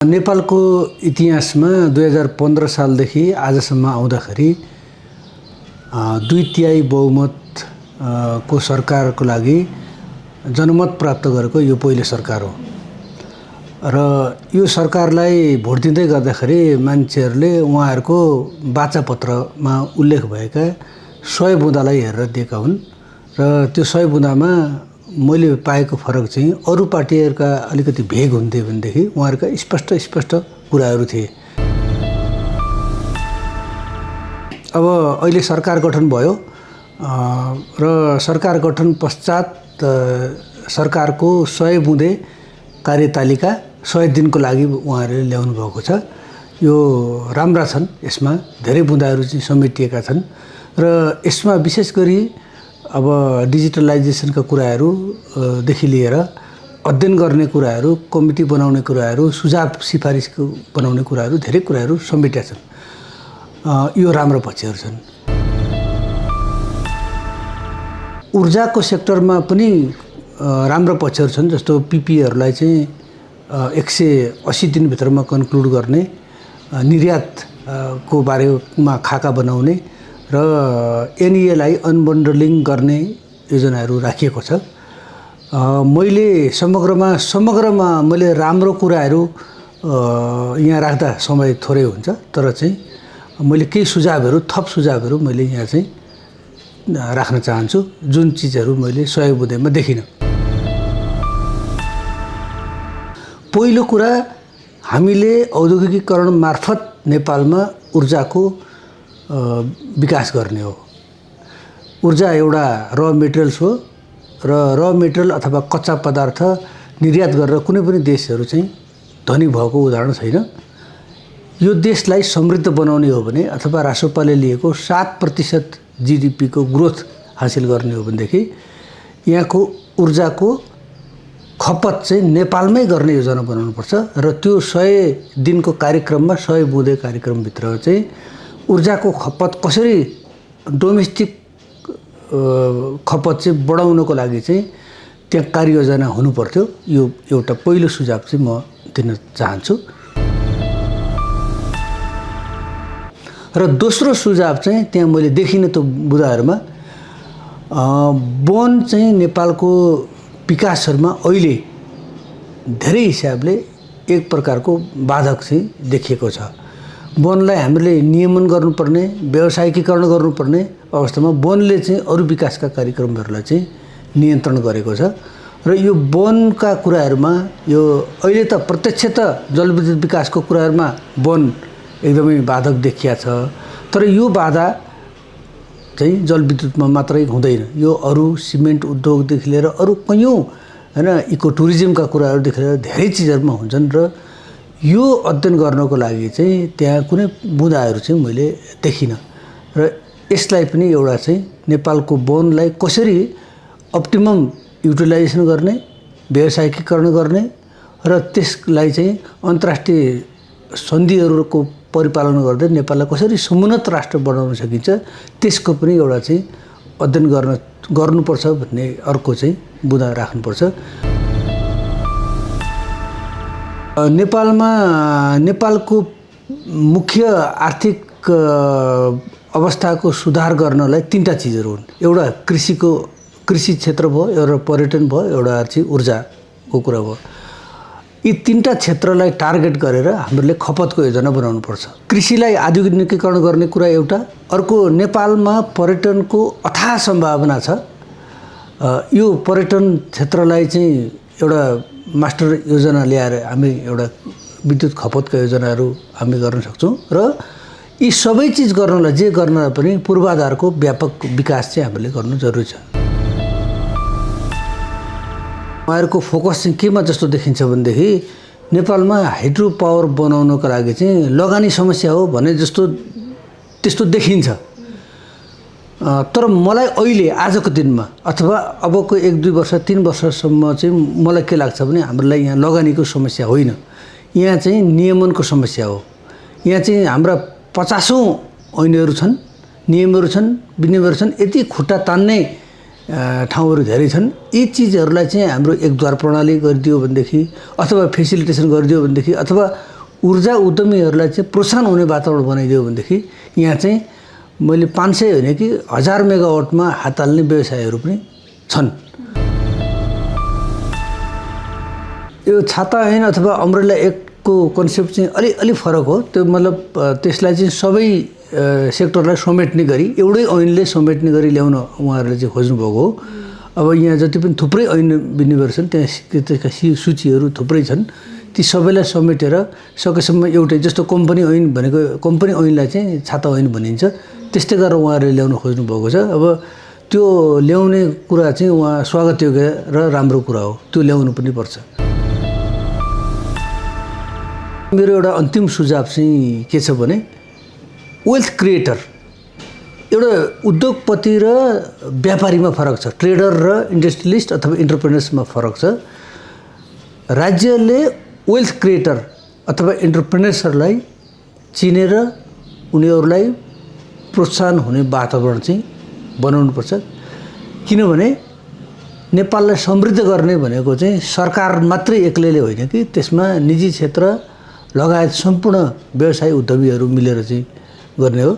नेपालको इतिहासमा 2015 सालदेखि आजसम्म आउँदाखेरि 2/3 बहुमत को सरकारको लागि जनमत प्राप्त गरेको यो पहिलो सरकार हो र यो सरकारलाई भोट दिँदै गर्दाखेरि मान्छेहरूले उहाँहरूको वाचापत्रमा उल्लेख भएका 100 बुँदालाई हेरेर दिएका हुन् र त्यो 100 बुँदामा मैले पाएको फरक चाहिँ अरू पार्टीहरूका अलिकति भेग हुन्थे भनेदेखि उहाँहरूका स्पष्ट कुराहरू थिए। अब अहिले सरकार गठन भयो र सरकार गठन पश्चात सरकारको 100 बुँदे कार्यतालिका 100 दिनको लागि उहाँहरूले ल्याउनु भएको छ। यो राम्रा छन्, यसमा धेरै बुँदाहरू चाहिँ समेटिएका छन् र यसमा विशेष गरी अब डिजिटलाइजेसनका कुराहरू देखि लिएर अध्ययन गर्ने कुराहरू, कमिटी बनाउने कुराहरू, सुझाव सिफारिसको बनाउने कुराहरू, धेरै कुराहरू समेटेका छन्। यो राम्रो पक्षहरू छन्। ऊर्जाको सेक्टरमा पनि राम्रो पक्षहरू छन्, जस्तो पीपीहरूलाई चाहिँ 180 दिनभित्रमा कन्क्लुड गर्ने, निर्यातको बारेमा खाका बनाउने र एनईएलाई अनबन्डलिङ गर्ने योजनाहरू राखिएको छ। मैले समग्रमा मैले राम्रो कुराहरू यहाँ राख्दा समय थोरै हुन्छ, तर चाहिँ मैले केही थप सुझावहरू मैले यहाँ चाहिँ राख्न चाहन्छु, जुन चिजहरू मैले 100 बुँदेमा देखिनँ। पहिलो कुरा, हामीले औद्योगिकीकरण मार्फत नेपालमा ऊर्जाको विकास गर्ने हो। ऊर्जा एउटा र मेटेरियल्स हो र र मेटेरियल अथवा कच्चा पदार्थ निर्यात गरेर कुनै पनि देशहरू चाहिँ धनी भएको उदाहरण छैन। यो देशलाई समृद्ध बनाउने हो भने अथवा राष्ट्रपाले लिएको 7% जीडीपी को ग्रोथ हासिल गर्ने हो भनेदेखि यहाँको ऊर्जाको खपत चाहिँ नेपालमै गर्ने योजना बनाउनुपर्छ र त्यो 100 दिनको कार्यक्रममा 100 बुँदे कार्यक्रमभित्र चाहिँ ऊर्जाको खपत कसरी डोमेस्टिक खपत चाहिँ बढाउनको लागि चाहिँ त्यहाँ कार्ययोजना हुनुपर्थ्यो। यो एउटा पहिलो सुझाव चाहिँ म दिन चाहन्छु। र दोस्रो सुझाव चाहिँ त्यहाँ मैले देखिनँ त्यो बुँदाहरूमा वन चाहिँ नेपालको विकासहरूमा अहिले धेरै हिसाबले एक प्रकारको बाधक चाहिँ देखिएको छ। वनलाई हामीले नियमन गर्नुपर्ने, व्यावसायिकीकरण गर्नुपर्ने अवस्थामा वनले चाहिँ अरू विकासका कार्यक्रमहरूलाई चाहिँ नियन्त्रण गरेको छ र यो वनका कुराहरूमा यो अहिले त प्रत्यक्ष त जलविद्युत विकासको कुराहरूमा वन एकदमै बाधक देखिया छ, तर यो बाधा चाहिँ जलविद्युतमा मात्रै हुँदैन। यो अरू सिमेन्ट उद्योगदेखि लिएर अरू कयौँ हैन इको टुरिज्मका कुराहरूदेखि लिएर धेरै चिजहरूमा हुन्छन् र यो अध्ययन गर्नको लागि चाहिँ त्यहाँ कुनै बुँदाहरू चाहिँ मैले देखिनँ र यसलाई पनि एउटा चाहिँ नेपालको वनलाई कसरी अप्टिमम युटिलाइजेसन गर्ने, व्यावसायिकीकरण गर्ने र त्यसलाई चाहिँ अन्तर्राष्ट्रिय सन्धिहरूको परिपालन गर्दै नेपाललाई कसरी समुन्नत राष्ट्र बनाउन सकिन्छ त्यसको पनि एउटा चाहिँ अध्ययन गर्नुपर्छ भन्ने अर्को चाहिँ बुँदा राख्नुपर्छ। नेपालको मुख्य आर्थिक अवस्थाको सुधार गर्नलाई 3टा चिजहरू हुन्। एउटा कृषि क्षेत्र भयो, एउटा पर्यटन भयो, एउटा चाहिँ ऊर्जाको कुरा भयो। यी 3टा क्षेत्रलाई टार्गेट गरेर हामीले खपतको योजना बनाउनुपर्छ। कृषिलाई आधुनिकीकरण गर्ने कुरा एउटा, अर्को नेपालमा पर्यटनको अथाह सम्भावना छ। यो पर्यटन क्षेत्रलाई चाहिँ एउटा मास्टर योजना ल्याएर हामी एउटा विद्युत खपतका योजनाहरू हामी गर्न सक्छौँ र यी सबै चिज गर्नलाई जे गर्न पनि पूर्वाधारको व्यापक विकास चाहिँ हामीले गर्नु जरुरी छ। उहाँहरूको फोकस चाहिँ केमा जस्तो देखिन्छ भनेदेखि नेपालमा हाइड्रो पावर बनाउनको लागि चाहिँ लगानी समस्या हो भने जस्तो त्यस्तो देखिन्छ। तर मलाई अहिले आजको दिनमा अथवा अबको 1-2 वर्ष 3 वर्षसम्म चाहिँ मलाई के लाग्छ भने हामीलाई यहाँ लगानीको समस्या होइन, यहाँ चाहिँ नियमनको समस्या हो। यहाँ चाहिँ हाम्रा 50औं ऐनहरू छन्, नियमहरू छन्, विनियमहरू छन्। यति खुट्टा तान्ने ठाउँहरू धेरै छन्। यी चिजहरूलाई चाहिँ हाम्रो एकद्वार प्रणाली गरिदियो भनेदेखि अथवा फेसिलिटेसन गरिदियो भनेदेखि अथवा ऊर्जा उद्यमीहरूलाई चाहिँ प्रोत्साहन हुने वातावरण बनाइदियो भनेदेखि यहाँ चाहिँ मैले 500 होइन कि 1000 मेगावाटमा हात हाल्ने व्यवसायहरू पनि छन्। यो छाता ऐन अथवा अम्ब्रेला एक्टको कन्सेप्ट चाहिँ अलि फरक हो। त्यो मतलब त्यसलाई चाहिँ सबै सेक्टरलाई समेट्ने गरी एउटै ऐनले समेट्ने गरी ल्याउन उहाँहरूले चाहिँ खोज्नुभएको हो। अब यहाँ जति पनि थुप्रै ऐन विनियोग छन् त्यहाँ त्यसका सूचीहरू थुप्रै छन्। ती सबैलाई समेटेर सकेसम्म एउटै जस्तो कम्पनी ऐन भनेको कम्पनी ऐनलाई चाहिँ छाता ऐन भनिन्छ त्यस्तै गरेर उहाँहरूले ल्याउन खोज्नुभएको छ। अब त्यो ल्याउने कुरा चाहिँ उहाँ स्वागतयोग्य र राम्रो कुरा हो, त्यो ल्याउनु पनि पर्छ। मेरो एउटा अन्तिम सुझाव चाहिँ के छ भने वेल्थ क्रिएटर एउटा उद्योगपति र व्यापारीमा फरक छ, ट्रेडर र इन्डस्ट्रियलिस्ट अथवा इन्टरप्रेनर्समा फरक छ। राज्यले वेल्थ क्रिएटर अथवा इन्टरप्रेनर्सहरूलाई चिनेर उनीहरूलाई प्रोत्साहन हुने वातावरण चाहिँ बनाउनुपर्छ। किनभने नेपाललाई समृद्ध गर्ने भनेको चाहिँ सरकार मात्रै एक्लैले होइन कि त्यसमा निजी क्षेत्र लगायत सम्पूर्ण व्यवसाय उद्यमीहरू मिलेर चाहिँ गर्ने हो।